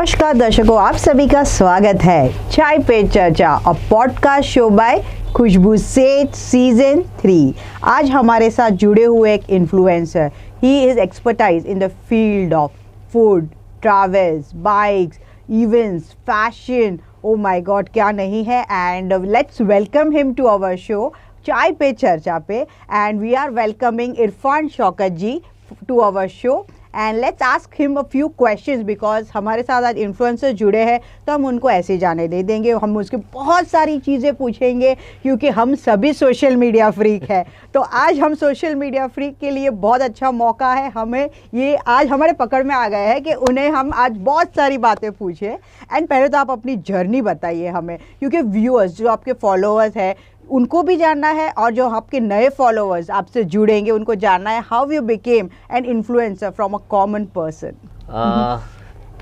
नमस्कार दर्शकों, आप सभी का स्वागत है चाय पे चर्चा और पॉडकास्ट शो बाय खुशबू सेठ सीजन 3। आज हमारे साथ जुड़े हुए एक influencer. He is expertise in the field of food, travels, bikes, events, fashion. Oh my god, क्या नहीं है। And let's welcome him to our show Chai Pe Charcha पे। And we are welcoming Irfan Shaukat ji to our show. And let's ask him a few questions because हमारे साथ आज influencer जुड़े हैं तो हम उनको ऐसे जाने दे देंगे। हम उसकी बहुत सारी चीज़ें पूछेंगे क्योंकि हम सभी सोशल मीडिया फ्रीक है। तो आज हम सोशल मीडिया फ्रीक के लिए बहुत अच्छा मौका है। हमें ये आज हमारे पकड़ में आ गया है कि उन्हें हम आज बहुत सारी बातें पूछें। एंड पहले तो आप अपनी जर्नी बताइए हमें, क्योंकि व्यूअर्स जो आपके फॉलोअर्स हैं उनको भी जानना है और जो आपके नए फॉलोअर्स आपसे जुड़ेंगे उनको जानना है how you became an influencer from a common person.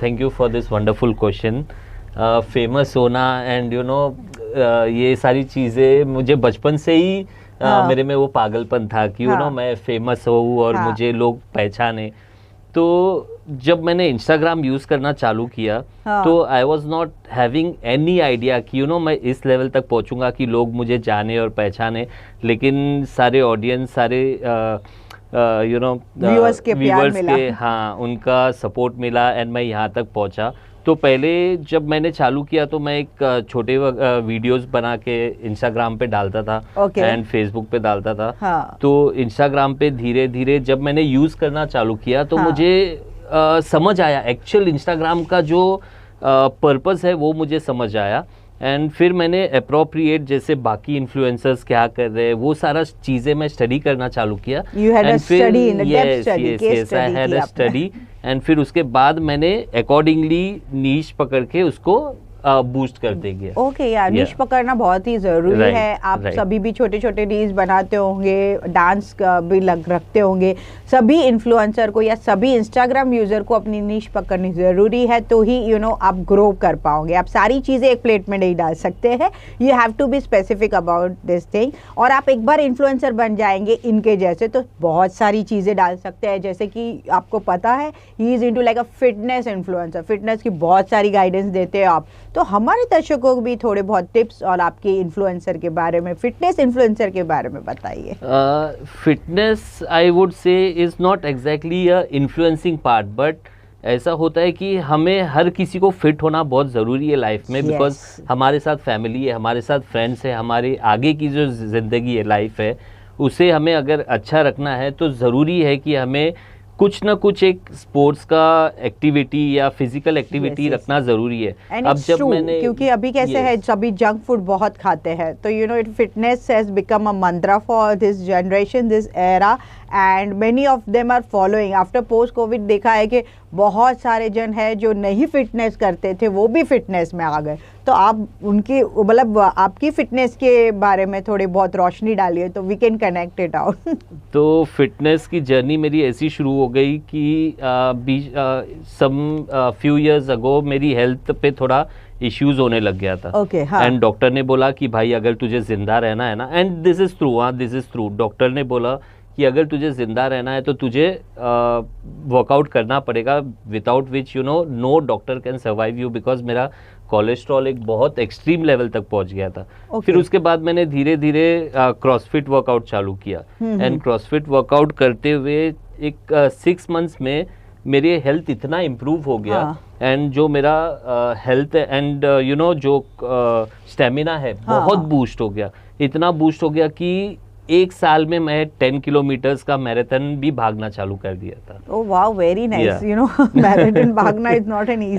Thank you for this wonderful question. Famous होना एंड यू नो ये सारी चीज़ें मुझे बचपन से ही मेरे में वो पागलपन था कि यू नो मैं फेमस हूँ और मुझे लोग पहचाने। तो जब मैंने इंस्टाग्राम यूज़ करना चालू किया तो I was not having any idea कि यू नो मैं इस लेवल तक पहुंचूंगा कि लोग मुझे जाने और पहचाने। लेकिन सारे ऑडियंस, सारे यू नो व्यूअर्स के हाँ उनका सपोर्ट मिला एंड मैं यहाँ तक पहुँचा। तो पहले जब मैंने चालू किया तो मैं एक छोटे वीडियोस बना के इंस्टाग्राम पे डालता था एंड फेसबुक पे डालता था। तो इंस्टाग्राम पे धीरे धीरे जब मैंने यूज़ करना चालू किया तो मुझे समझ आया एक्चुअल इंस्टाग्राम का जो पर्पस है वो मुझे समझ आया। एंड फिर मैंने अप्रोप्रिएट जैसे बाकी इन्फ्लुएंसर्स क्या कर रहे हैं वो सारा चीज़ें मैं स्टडी करना चालू किया। एंड फिर उसके बाद मैंने अकॉर्डिंगली नीश पकड़ के उसको बूस्ट कर देंगे। ओके यार, नीश पकड़ना बहुत ही ज़रूरी है। आप सभी भी छोटे छोटे रील्स बनाते होंगे, डांस भी रखते होंगे। सभी इन्फ्लुएंसर को या सभी इंस्टाग्राम यूज़र को अपनी नीश पकड़नी ज़रूरी है तो ही यू नो आप ग्रो कर पाओगे। आप सारी चीज़ें एक प्लेट में नहीं डाल सकते हैं। You have to be specific about this thing. और आप एक बार इन्फ्लुएंसर बन जाएंगे इनके जैसे तो बहुत सारी चीज़ें डाल सकते हैं। जैसे कि आपको पता है he is into like a fitness influencer. Fitness की बहुत सारी गाइडेंस देते हैं आप। तो हमारे दर्शकों को भी थोड़े बहुत टिप्स और आपके इन्फ्लुएंसर के बारे में, फिटनेस इन्फ्लुएंसर के बारे में बताइए। Fitness I would say is not exactly a influencing part, but ऐसा होता है कि हमें हर किसी को फिट होना बहुत ज़रूरी है लाइफ में। बिकॉज हमारे साथ फैमिली है, हमारे साथ फ्रेंड्स है, हमारे आगे की जो ज़िंदगी है, लाइफ है, उसे हमें अगर अच्छा रखना है तो ज़रूरी है कि हमें कुछ ना कुछ एक स्पोर्ट्स का एक्टिविटी या फिजिकल एक्टिविटी रखना जरूरी है। अब जब मैंने क्योंकि अभी कैसे है सभी जंक फूड बहुत खाते हैं तो you know it fitness has become a mantra for this generation, this era and many of them are following. After post covid देखा है कि बहुत सारे जन है जो नहीं फिटनेस करते थे वो भी फिटनेस में आ गए। तो आप उनकी मतलब आपकी फिटनेस के बारे में थोड़ी बहुत रोशनी डालिए तो we can connect it out. तो फिटनेस की जर्नी मेरी ऐसी शुरू हो गई कि सम फ्यू इयर्स अगो मेरी हेल्थ पे थोड़ा इश्यूज होने लग गया था। एंड डॉक्टर ने बोला कि भाई अगर तुझे जिंदा रहना है ना, and this is true, this is true, doctor ने बोला कि अगर तुझे ज़िंदा रहना है तो तुझे वर्कआउट करना पड़ेगा, without which you know no doctor can survive you. Because मेरा कोलेस्ट्रॉल एक बहुत एक्सट्रीम लेवल तक पहुंच गया था। फिर उसके बाद मैंने धीरे धीरे क्रॉसफिट वर्कआउट चालू किया एंड क्रॉसफिट वर्कआउट करते हुए एक 6 मंथ्स में मेरी हेल्थ इतना इम्प्रूव हो गया एंड जो मेरा हेल्थ एंड यू नो जो स्टेमिना है बहुत बूस्ट हो गया। इतना बूस्ट हो गया कि एक साल में मैं 10 किलोमीटर्स का मैराथन भी भागना चालू कर दिया था। Oh wow, very nice. You know marathon भागना is not an easy.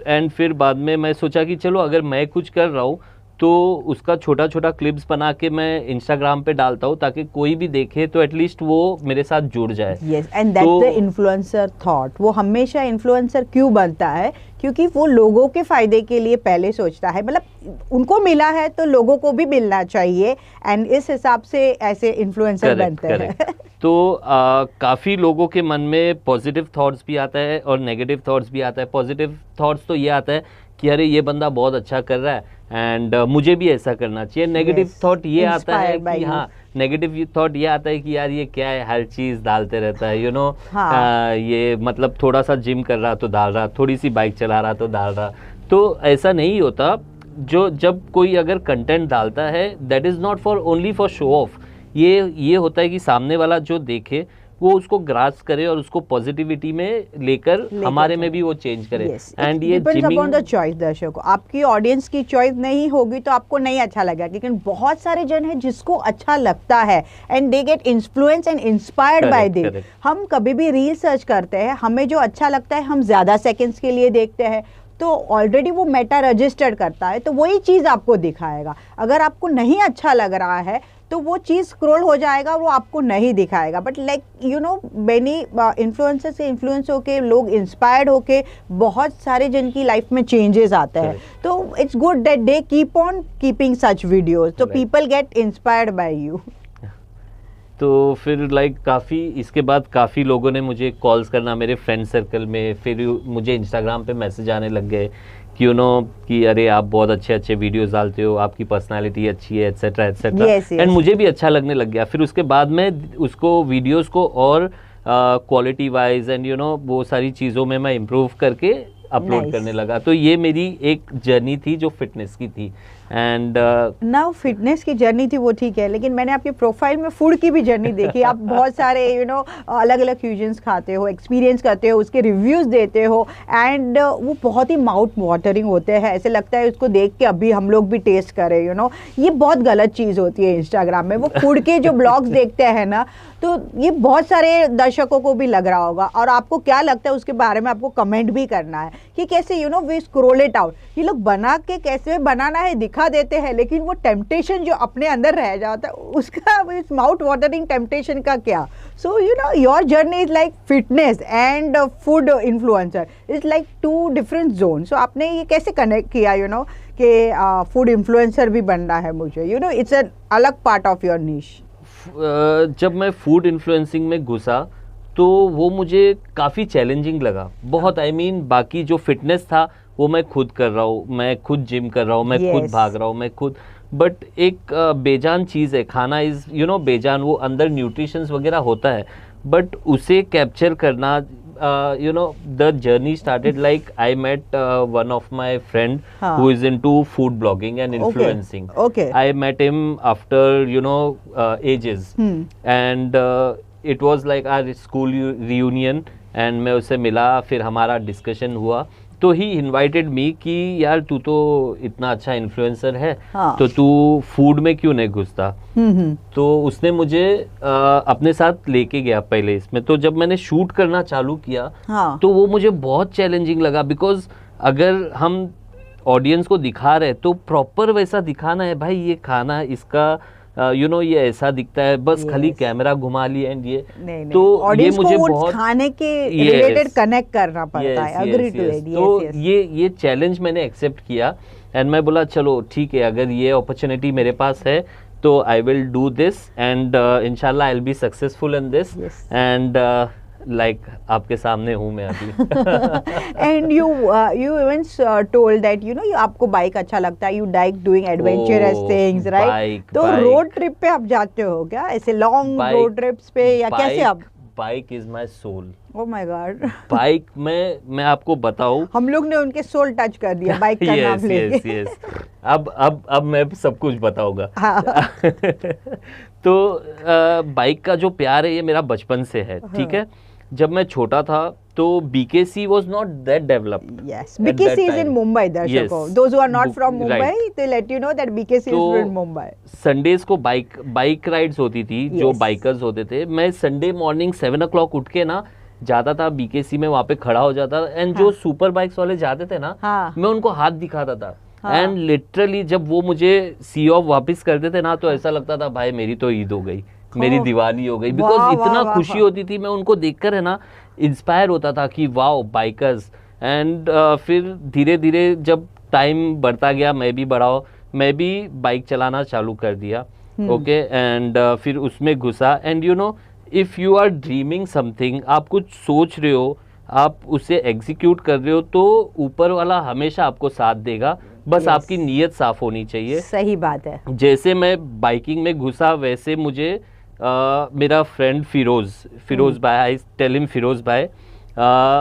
And फिर बाद में मैं सोचा कि चलो अगर मैं कुछ कर रहा हूँ तो उसका छोटा छोटा क्लिप्स बना के मैं इंस्टाग्राम पे डालता हूँ ताकि कोई भी देखे तो एटलीस्ट वो मेरे साथ जुड़ जाए। Yes, and that's the influencer thought. वो हमेशा इन्फ्लुएंसर क्यों बनता है? क्योंकि वो लोगों के फायदे के लिए पहले सोचता है। मतलब उनको मिला है तो लोगों को भी मिलना चाहिए एंड इस हिसाब से ऐसे इन्फ्लुएंसर बनते हैं। तो काफ़ी लोगों के मन में पॉजिटिव थॉट्स भी आता है और नेगेटिव थॉट्स भी आता है। पॉजिटिव थॉट्स तो ये आता है कि अरे ये बंदा बहुत अच्छा कर रहा है एंड मुझे भी ऐसा करना चाहिए। नेगेटिव Yes, थॉट ये आता है inspired by कि you. हाँ, नेगेटिव थॉट ये आता है कि यार ये क्या है, हर चीज़ डालते रहता है, यू नो। हाँ। ये मतलब थोड़ा सा जिम कर रहा तो डाल रहा, थोड़ी सी बाइक चला रहा तो डाल रहा, तो ऐसा नहीं होता। जो जब कोई अगर कंटेंट डालता है, that is not for only for show off. ये होता है कि सामने वाला जो देखे वो उसको ग्रास्प करे और उसको पॉजिटिविटी में लेकर हमारे में भी वो चेंज करे। एंड ये डिपेंड्स अपॉन द चॉइस। दर्शकों, आपकी ऑडियंस की चॉइस नहीं होगी तो आपको नहीं अच्छा लगेगा, लेकिन बहुत सारे जन हैं जिसको अच्छा लगता है and they get influence and inspired by this. हम कभी भी रील सर्च करते हैं, हमें जो अच्छा लगता है हम ज़्यादा सेकेंड्स के लिए देखते हैं, तो ऑलरेडी वो मेटा रजिस्टर्ड करता है, तो वही चीज़ आपको दिखाएगा। अगर आपको नहीं अच्छा लग रहा है तो वो चीज़ स्क्रॉल हो जाएगा, वो आपको नहीं दिखाएगा। But like you know many influencer से इन्फ्लुएंस होके लोग इंस्पायर्ड होके बहुत सारे जन की लाइफ में चेंजेस आते हैं। तो it's good that they keep on keeping such videos, तो people get inspired by you. तो फिर लाइक काफ़ी इसके बाद काफ़ी लोगों ने मुझे कॉल्स करना मेरे फ्रेंड सर्कल में, फिर मुझे इंस्टाग्राम पे मैसेज आने लग गए कि यू नो कि अरे आप बहुत अच्छे अच्छे वीडियोस डालते हो, आपकी पर्सनालिटी अच्छी है, एटसेट्रा एटसेट्रा। एंड मुझे भी अच्छा लगने लग गया। फिर उसके बाद में उसको वीडियोस को और quality wise and you no वो सारी चीज़ों में मैं इम्प्रूव करके अपलोड करने लगा। तो ये मेरी एक जर्नी थी जो फिटनेस की थी। एंड नाउ फिटनेस की जर्नी थी वो ठीक है, लेकिन मैंने आपके प्रोफाइल में फूड की भी जर्नी देखी। आप बहुत सारे यू नो अलग अलग फ्यूजन्स खाते हो, एक्सपीरियंस करते हो, उसके रिव्यूज़ देते हो, एंड वो बहुत ही माउथ वाटरिंग होते हैं। ऐसे लगता है उसको देख के अभी हम लोग भी टेस्ट करें, यू नो। ये बहुत गलत चीज़ होती है इंस्टाग्राम में। वो फूड के जो ब्लॉग्स देखते हैं ना, तो ये बहुत सारे दर्शकों को भी लग रहा होगा। और आपको क्या लगता है उसके बारे में आपको कमेंट भी करना है कि कैसे you know we scroll it out. ये लोग बना के कैसे बनाना है दिखा देते हैं, लेकिन वो टेम्पटेशन जो अपने अंदर रह जाता है उसका, इस माउथ वाटरिंग टेम्पटेशन का क्या। So you know your journey is like fitness and food influencer is like two different zone. So आपने ये कैसे कनेक्ट किया यू नो कि फूड इन्फ्लुएंसर भी बनना है मुझे, यू नो इट्स एन अलग पार्ट ऑफ योर निश। जब मैं फूड इन्फ्लुएंसिंग में घुसा तो वो मुझे काफ़ी चैलेंजिंग लगा बहुत। आई मीन बाकी जो फिटनेस था वो मैं खुद कर रहा हूँ, मैं खुद जिम कर रहा हूँ, मैं खुद भाग रहा हूँ, मैं खुद। बट एक बेजान चीज़ है खाना, इज़ यू नो बेजान। वो अंदर न्यूट्रिशंस वगैरह होता है, बट उसे कैप्चर करना, you know, the journey started like I met one of my friend who is into food blogging and influencing. Okay. I met him after you know ages, and it was like our school reunion, and मैं उससे मिला, फिर हमारा discussion हुआ। तो ही invited मी कि यार तू तो इतना अच्छा इन्फ्लुएंसर है, तो तू फूड में क्यों नहीं घुसता। तो उसने मुझे अपने साथ लेके गया पहले इसमें। तो जब मैंने शूट करना चालू किया तो वो मुझे बहुत चैलेंजिंग लगा, बिकॉज अगर हम ऑडियंस को दिखा रहे तो प्रॉपर वैसा दिखाना है भाई। ये खाना इसका यू नो ये ऐसा दिखता है, बस खाली कैमरा घुमा ली एंड ये नहीं। तो ये मुझे बहुत खाने के रिलेटेड कनेक्ट करना पड़ता है। Agree to it. तो ये चैलेंज मैंने एक्सेप्ट किया एंड मैं बोला चलो ठीक है, अगर ये अपॉर्चुनिटी मेरे पास है तो I will do this and इंशाल्लाह I will be successful in this. And like आपके सामने हूँ मैं अभी। And you even told that you know आपको बाइक अच्छा लगता है, you like doing adventurous things, right? तो रोड ट्रिप पे आप जाते हो क्या, ऐसे लॉन्ग रोड ट्रिप्स पे, या कैसे आप? Bike is my soul. Oh my god. Bike में मैं आपको बताऊं, हम लोग ने उनके सोल टच कर दिया बाइक का नाम लेके। अब मैं सब कुछ बताऊंगा। तो बाइक का जो प्यार है ये मेरा बचपन से है, ठीक है। जब मैं छोटा था तो BKC was not that developed. Yes, BKC is in Mumbai, दर्शकों. Those who are not from Mumbai, they let you know that BKC is in Mumbai. Sundays को बाइक राइड्स होती थी, जो बाइकर्स होते थे। मैं संडे मॉर्निंग 7 o'clock उठ के ना जाता था BKC में, वहाँ पे खड़ा हो जाता था एंड जो सुपर बाइक्स वाले जाते थे ना, मैं उनको हाथ दिखाता था। एंड लिटरली जब वो मुझे सी ऑफ वापस करते थे ना, तो ऐसा लगता था भाई मेरी तो ईद हो गई, मेरी दिवाली हो गई, बिकॉज इतना खुशी होती थी। मैं उनको देखकर है ना इंस्पायर होता था कि वाओ बाइकर्स। एंड फिर धीरे धीरे जब टाइम बढ़ता गया, मैं भी बढ़ाओ, मैं भी बाइक चलाना चालू कर दिया। ओके, एंड फिर उसमें घुसा। And you know if you are dreaming something, आप कुछ सोच रहे हो, आप उसे एग्जीक्यूट कर रहे हो, तो ऊपर वाला हमेशा आपको साथ देगा। बस Yes. आपकी नीयत साफ होनी चाहिए। सही बात है। जैसे मैं बाइकिंग में घुसा वैसे मुझे मेरा फ्रेंड फिरोज भाई, आई टेल हिम फिरोज भाई,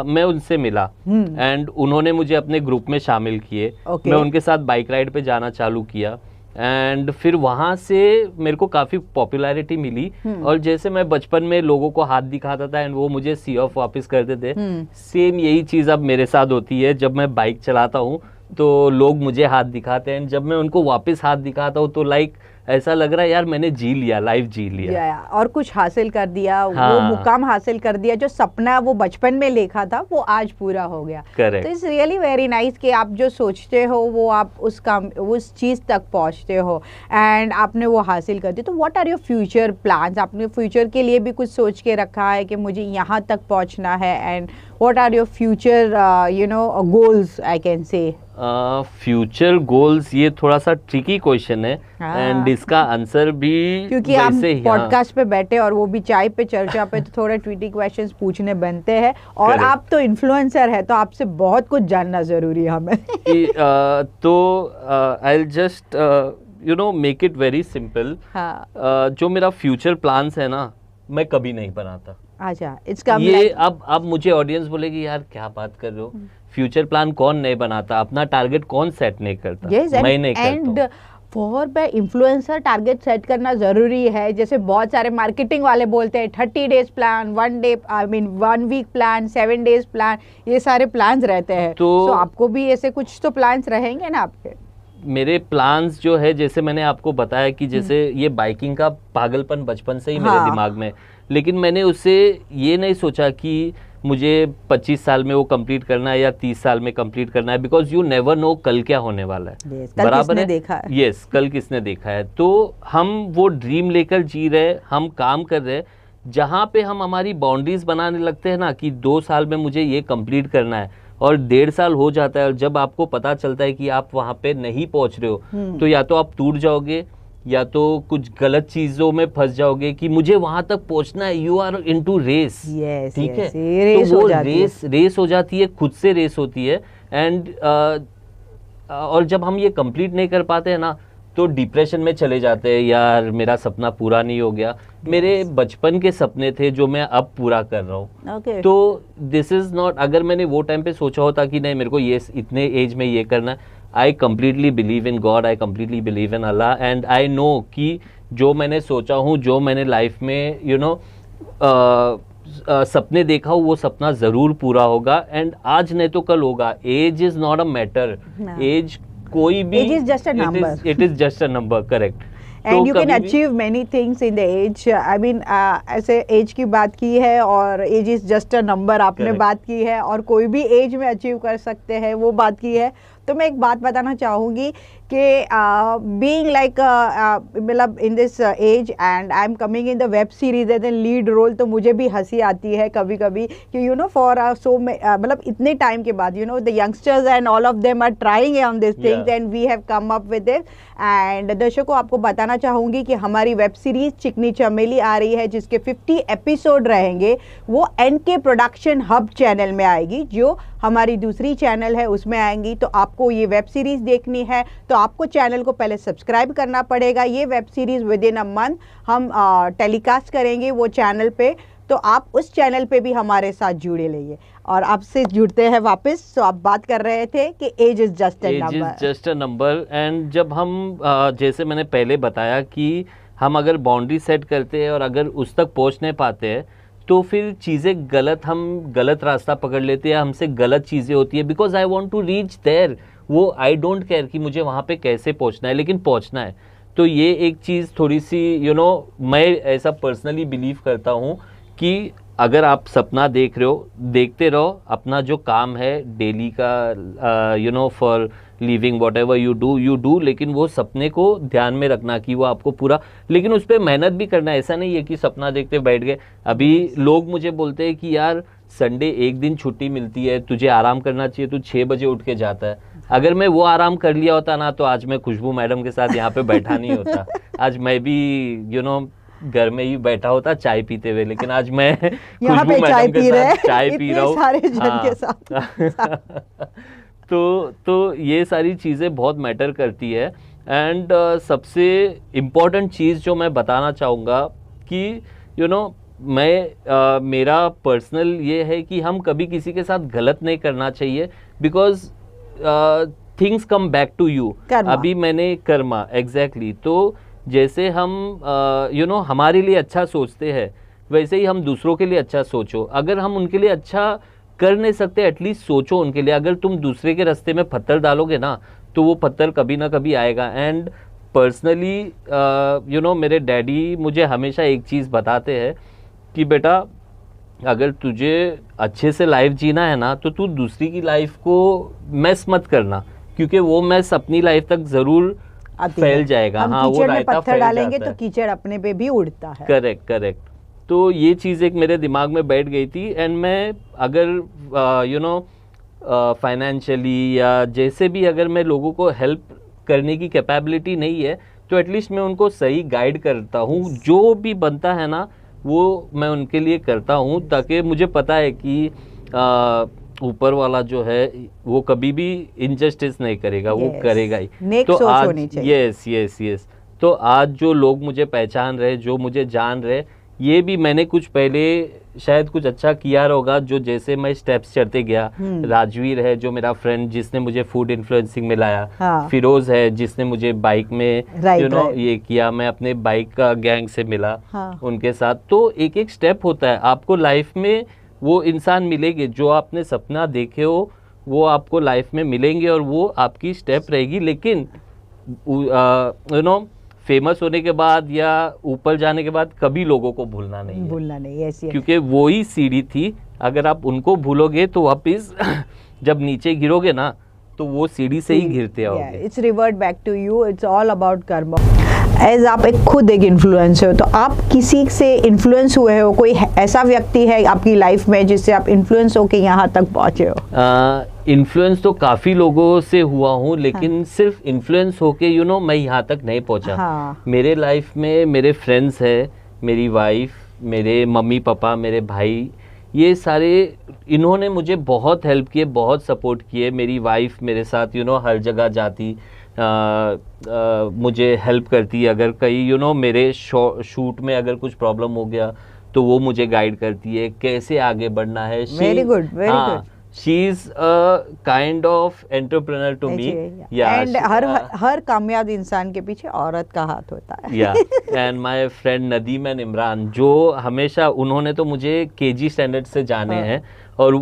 मैं उनसे मिला एंड उन्होंने मुझे अपने ग्रुप में शामिल किए। Okay. मैं उनके साथ बाइक राइड पे जाना चालू किया एंड फिर वहाँ से मेरे को काफ़ी पॉपुलैरिटी मिली। और जैसे मैं बचपन में लोगों को हाथ दिखाता था एंड वो मुझे सी ऑफ वापस करते थे, सेम यही चीज़ अब मेरे साथ होती है। जब मैं बाइक चलाता हूँ तो लोग मुझे हाथ दिखाते हैं, जब मैं उनको वापस हाथ दिखाता हूँ तो लाइक ऐसा लग रहा है यार मैंने जी लिया, लाइफ जी लिया, और कुछ हासिल कर दिया। हाँ। वो मुकाम हासिल कर दिया, जो सपना वो बचपन में देखा था वो आज पूरा हो गया। Correct. तो इट्स रियली वेरी नाइस कि आप जो सोचते हो वो आप उस चीज़ तक पहुंचते हो एंड आपने वो हासिल कर दी। तो what are your future plans? आपने फ्यूचर के लिए भी कुछ सोच के रखा है कि मुझे यहाँ तक पहुँचना है? And what are your future goals, I can say? Future goals, ये थोड़ा सा ट्रिकी क्वेश्चन है एंड इसका आंसर भी क्योंकि हम वैसे ही, पॉडकास्ट पे बैठे और वो भी चाय पे चर्चा पे, तो थोड़े ट्विटी क्वेश्चंस पूछने बनते हैं। और Correct. आप तो इन्फ्लुएंसर है तो आपसे बहुत कुछ जानना जरूरी है हमें। तो I just make it very simple. जो मेरा फ्यूचर प्लान्स है ना, मैं कभी नहीं बनाता। अच्छा, इसका ये अब मुझे ऑडियंस बोलेगी यार क्या बात कर रहे हो, फ्यूचर प्लान कौन नहीं बनाता, अपना टारगेट कौन सेट नहीं करता? मैं नहीं करता हूं। For by influencer target set करना जरूरी है। जैसे बहुत सारे मार्केटिंग वाले बोलते हैं 30 days plan, 1 week plan, 7 days plan, ये सारे प्लान्स रहते हैं। तो आपको भी ऐसे कुछ तो प्लान्स रहेंगे ना आपके? मेरे प्लान्स जो है, जैसे मैंने आपको बताया कि जैसे ये बाइकिंग का पागलपन बचपन से ही मेरे दिमाग में, लेकिन मैंने उससे ये नहीं सोचा कि मुझे 25 साल में वो कंप्लीट करना है या 30 साल में कंप्लीट करना है, बिकॉज यू नेवर नो कल क्या होने वाला है। बराबर है। यस, कल किसने देखा है। तो हम वो ड्रीम लेकर जी रहे, हम काम कर रहे, जहाँ पे हम हमारी बाउंड्रीज बनाने लगते हैं ना कि 2 साल में मुझे ये कंप्लीट करना है और 1.5 साल हो जाता है, और जब आपको पता चलता है कि आप वहाँ पे नहीं पहुँच रहे हो, तो या तो आप टूट जाओगे या तो कुछ गलत चीजों में फंस जाओगे कि मुझे वहां तक पहुंचना है। यू आर इनटू रेस, ठीक है? तो वो रेस हो जाती है, खुद से रेस होती है। एंड और जब हम ये कंप्लीट नहीं कर पाते हैं ना, तो डिप्रेशन में चले जाते हैं, यार मेरा सपना पूरा नहीं हो गया। मेरे बचपन के सपने थे जो मैं अब पूरा कर रहा हूँ। तो दिस इज नॉट, अगर मैंने वो टाइम पे सोचा होता कि नहीं मेरे को ये इतने एज में ये करना है, I completely believe in God, I completely believe in Allah, and I know कि जो मैंने सोचा हूँ, जो मैंने लाइफ में सपने देखा हूँ, वो सपना ज़रूर पूरा होगा। एंड आज नहीं तो कल होगा। Age is not a matter, age कोई भी, age is just a number, it is just a number, correct. And you can achieve many things in the age. I mean ऐसे एज की बात की है और age is just a number आपने बात की है, और कोई भी एज में अचीव कर सकते हैं वो बात की है। तो मैं एक बात बताना चाहूँगी कि बीइंग लाइक मतलब in this age and I am coming in the web series as an lead role, तो मुझे भी हंसी आती है कभी कभी कि यू नो फॉर सो मतलब इतने टाइम के बाद the youngsters and all of them are trying on this things and we have come up with it. And दर्शकों, आपको बताना चाहूँगी कि हमारी वेब सीरीज चिकनी चमेली आ रही है, जिसके 50 एपिसोड रहेंगे। वो NK प्रोडक्शन हब चैनल में आएगी, जो हमारी दूसरी चैनल है उसमें आएंगी। तो आपको ये वेब सीरीज़ देखनी है तो आपको चैनल को पहले सब्सक्राइब करना पड़ेगा। ये web series with in a month हम टेलीकास्ट करेंगे वो चैनल पे, तो आप उस चैनल पे भी हमारे साथ जुड़े रहिए। और आपसे जुड़ते हैं वापस। तो आप बात कर रहे थे कि age is just a number. And जब हम जैसे मैंने पहले बताया कि हम अगर बाउंड्री सेट करते हैं और अगर उस तक पहुंच नहीं पाते हैं, तो फिर चीज़ें हम गलत रास्ता पकड़ लेते हैं, हमसे गलत चीज़ें होती है। Because I want to reach there, वो आई डोंट केयर कि मुझे वहाँ पे कैसे पहुँचना है, लेकिन पहुँचना है। तो ये एक चीज़ थोड़ी सी मैं ऐसा पर्सनली बिलीव करता हूँ कि अगर आप सपना देख रहे हो, देखते रहो, अपना जो काम है डेली का for living what ever you do, लेकिन वो सपने को ध्यान में रखना कि वो आपको पूरा, लेकिन उस पर मेहनत भी करना है। ऐसा नहीं है कि सपना देखते बैठ गए। अभी लोग मुझे बोलते हैं कि यार संडे एक दिन छुट्टी मिलती है, तुझे आराम करना चाहिए, तू 6 बजे उठ के जाता है। अगर मैं वो आराम कर लिया होता ना, तो आज मैं खुशबू मैडम के साथ यहाँ पे बैठा नहीं होता। आज मैं भी घर में ही बैठा होता चाय पीते हुए, लेकिन आज मैं खुशबू मैडम के साथ चाय पी रहा हूँ सारे जन के साथ। तो ये सारी चीज़ें बहुत मैटर करती है। एंड सबसे इम्पॉर्टेंट चीज़ जो मैं बताना चाहूँगा कि मेरा पर्सनल ये है कि हम कभी किसी के साथ गलत नहीं करना चाहिए, because things come back to you. अभी मैंने कर्मा एग्जैक्टली तो जैसे हम हमारे लिए अच्छा सोचते हैं, वैसे ही हम दूसरों के लिए अच्छा सोचो। अगर हम उनके लिए अच्छा कर नहीं सकते, एटलीस्ट सोचो उनके लिए। अगर तुम दूसरे के रास्ते में पत्थर डालोगे ना, तो वो पत्थर कभी ना कभी आएगा। एंड पर्सनली मेरे डैडी मुझे हमेशा एक चीज़ बताते हैं कि बेटा, अगर तुझे अच्छे से लाइफ जीना है ना, तो तू दूसरी की लाइफ को मैस मत करना, क्योंकि वो मैस अपनी लाइफ तक ज़रूर फैल जाएगा। हाँ, वो रायता पत्थर डालेंगे तो कीचड़ अपने पे भी उड़ता है। करेक्ट। तो ये चीज़ एक मेरे दिमाग में बैठ गई थी। एंड मैं अगर फाइनेंशियली या जैसे भी अगर मैं लोगों को हेल्प करने की कैपेबिलिटी नहीं है, तो एटलीस्ट मैं उनको सही गाइड करता हूँ। जो भी बनता है ना, वो मैं उनके लिए करता हूँ, ताकि मुझे पता है कि ऊपर वाला जो है वो कभी भी इनजस्टिस नहीं करेगा, वो करेगा ही। तो आज यस तो आज जो लोग मुझे पहचान रहे, जो मुझे जान रहे, ये भी मैंने कुछ पहले शायद कुछ अच्छा किया होगा, जो जैसे मैं स्टेप्स चढ़ते गया। राजवीर है जो मेरा फ्रेंड, जिसने मुझे फूड इन्फ्लुएंसिंग में लाया। हाँ। फिरोज है जिसने मुझे बाइक में ये किया, मैं अपने बाइक का गैंग से मिला। हाँ। उनके साथ। तो एक एक स्टेप होता है। आपको लाइफ में वो इंसान मिलेंगे जो आपने सपना देखे हो, वो आपको लाइफ में मिलेंगे और वो आपकी स्टेप रहेगी। लेकिन फेमस होने के बाद या ऊपर जाने के बाद कभी लोगों को भूलना नहीं है, क्योंकि वो ही सीढ़ी थी। अगर आप उनको भूलोगे तो वापिस जब नीचे गिरोगे ना, तो वो सीढ़ी से ही गिरते आओगे। It's revert back to you, it's all about karma. As आप खुद एक इन्फ्लुएंसर हो, तो आप किसी से इन्फ्लुएंस हुए हो? कोई ऐसा व्यक्ति है आपकी लाइफ में जिससे आप इन्फ्लुएंस होके यहाँ तक पहुँचे हो? इन्फ्लुएंस तो काफ़ी लोगों से हुआ हूँ, लेकिन हाँ। सिर्फ इन्फ्लुएंस होके मैं यहाँ तक नहीं पहुँचा। हाँ। मेरे लाइफ में मेरे फ्रेंड्स है, मेरी वाइफ, मेरे मम्मी पापा, मेरे भाई, ये सारे इन्होंने मुझे बहुत हेल्प किए, बहुत सपोर्ट किए। मेरी वाइफ मेरे साथ हर जगह जाती, मुझे हेल्प करती। अगर कहीं मेरे शूट में अगर कुछ प्रॉब्लम हो गया तो वो मुझे गाइड करती है कैसे आगे बढ़ना है। Very good, very good. She is a kind of entrepreneur to me. And हर कामयाब इंसान के पीछे औरत का हाथ होता है। And my friend Nadeem and Imran, जो हमेशा उन्होंने तो मुझे केजी स्टैंडर्ड से जाने हैं, और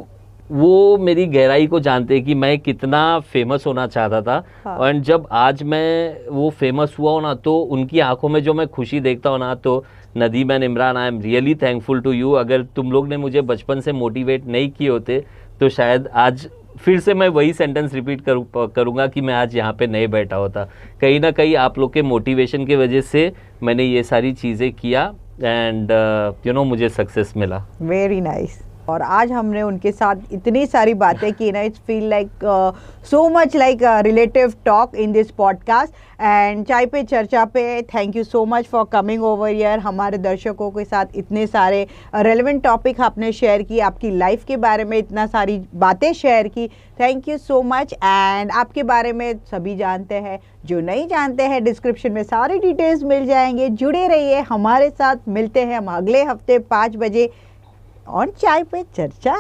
वो मेरी गहराई को जानते हैं कि मैं कितना फेमस होना चाहता था। और जब आज मैं वो फेमस हुआ हूँ ना, तो उनकी आंखों में जो मैं खुशी देखता हूँ ना, तो Nadeem and Imran, I am really thankful to you. अगर तुम लोग ने मुझे बचपन से मोटिवेट नहीं किए होते, तो शायद आज फिर से मैं वही सेंटेंस रिपीट करूँगा कि मैं आज यहाँ पे नहीं बैठा होता। कहीं ना कहीं आप लोग के मोटिवेशन की वजह से मैंने ये सारी चीज़ें किया, एंड मुझे सक्सेस मिला। Very nice. और आज हमने उनके साथ इतनी सारी बातें की ना, it's feel like so much like relative talk in this podcast. And चाय पे चर्चा पे thank you so much for coming over here. हमारे दर्शकों के साथ इतने सारे रेलेवेंट टॉपिक आपने शेयर की, आपकी लाइफ के बारे में इतना सारी बातें शेयर की। Thank you so much. And आपके बारे में सभी जानते हैं, जो नहीं जानते हैं डिस्क्रिप्शन में सारी डिटेल्स मिल जाएंगे। जुड़े रहिए हमारे साथ। मिलते हैं हम अगले हफ्ते 5 बजे ऑन चाय पे चर्चा।